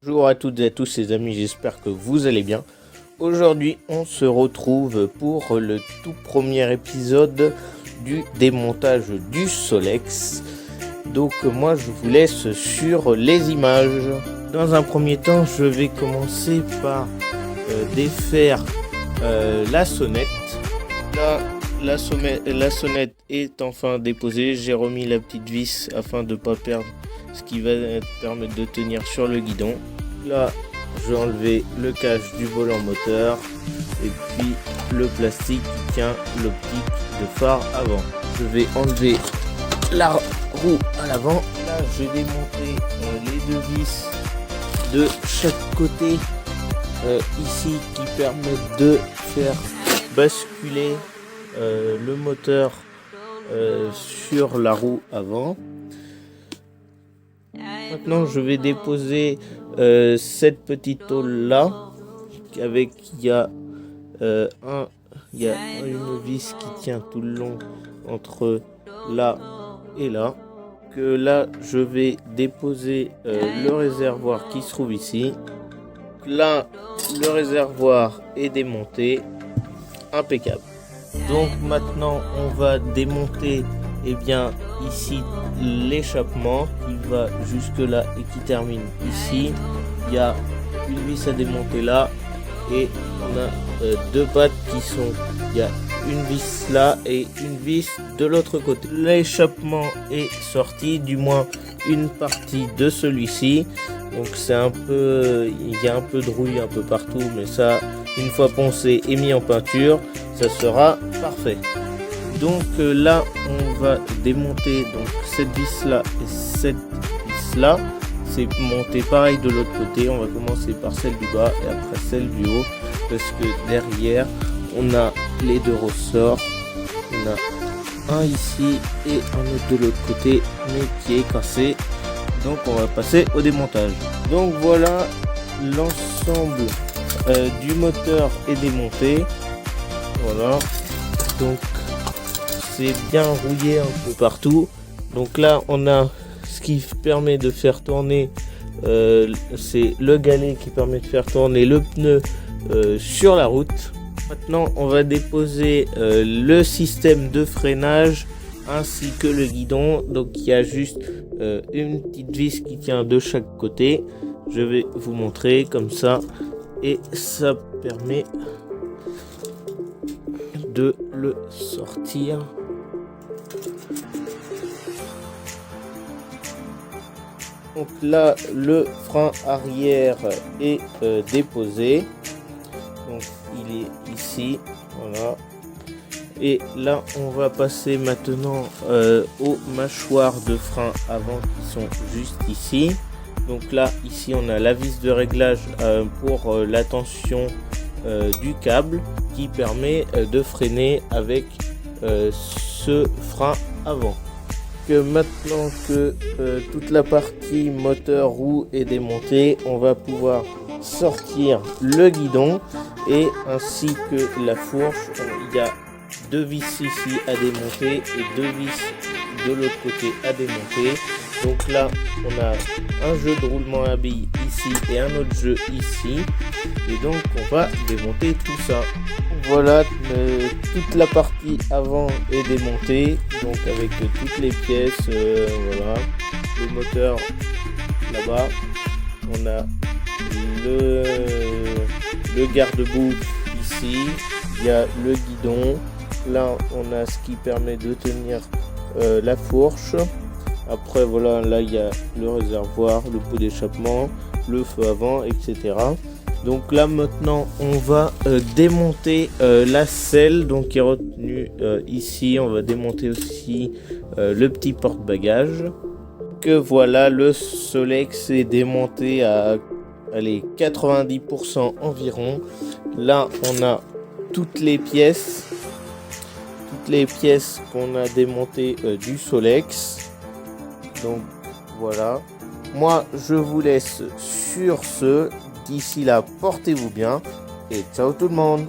Bonjour à toutes et à tous les amis, j'espère que vous allez bien. Aujourd'hui on se retrouve pour le tout premier épisode du démontage du Solex. Donc moi je vous laisse sur les images. Dans un premier temps je vais commencer par défaire la sonnette. Là la sonnette est enfin déposée, j'ai remis la petite vis afin de ne pas perdre ce qui va permettre de tenir sur le guidon. Là je vais enlever le cache du volant moteur et puis le plastique qui tient l'optique de phare avant. Je vais enlever la roue à l'avant. Là je vais démonter les deux vis de chaque côté ici qui permettent de faire basculer le moteur sur la roue avant. Maintenant je vais déposer cette petite tôle là avec il y a une vis qui tient tout le long entre là et là. Que là je vais déposer le réservoir qui se trouve ici. Là le réservoir est démonté, impeccable. Donc maintenant on va démonter ici l'échappement qui va jusque là et qui termine ici. Il y a une vis à démonter là et on a deux pattes qui sont, il y a une vis là et une vis de l'autre côté. L'échappement est sorti, du moins une partie de celui-ci. Donc c'est un peu, il y a un peu de rouille un peu partout, mais ça, une fois poncé et mis en peinture, ça sera parfait. Donc là on va démonter donc cette vis là et cette vis là. C'est monté pareil de l'autre côté. On va commencer par celle du bas et après celle du haut, parce que derrière on a les deux ressorts. On a un ici et un autre de l'autre côté mais qui est cassé. Donc on va passer au démontage. Donc voilà, l'ensemble du moteur est démonté. Voilà, donc c'est bien rouillé un peu partout. Donc là on a ce qui permet de faire tourner, c'est le galet qui permet de faire tourner le pneu sur la route. Maintenant on va déposer le système de freinage ainsi que le guidon. Donc il y a juste une petite vis qui tient de chaque côté. Je vais vous montrer comme ça et ça permet de le sortir. Donc là le frein arrière est déposé, donc il est ici, voilà. Et là on va passer maintenant aux mâchoires de frein avant qui sont juste ici. Donc là ici on a la vis de réglage pour la tension du câble qui permet de freiner avec ce frein avant. Que maintenant que toute la partie moteur roue est démontée, on va pouvoir sortir le guidon et ainsi que la fourche. Il y a deux vis ici à démonter et deux vis de l'autre côté à démonter. Donc là on a un jeu de roulement à billes ici et un autre jeu ici, et donc on va démonter tout ça. Voilà, toute la partie avant est démontée, donc avec toutes les pièces. Voilà, le moteur là-bas, on a le garde-boue ici, il y a le guidon, là on a ce qui permet de tenir la fourche. Après voilà, là il y a le réservoir, le pot d'échappement, le feu avant, etc. Donc là maintenant on va démonter la selle donc qui est retenue ici. On va démonter aussi le petit porte-bagages. Que voilà, le Solex est démonté à 90% environ. Là on a toutes les pièces qu'on a démontées du Solex. Donc voilà, moi je vous laisse sur ce. D'ici là, portez-vous bien et ciao tout le monde.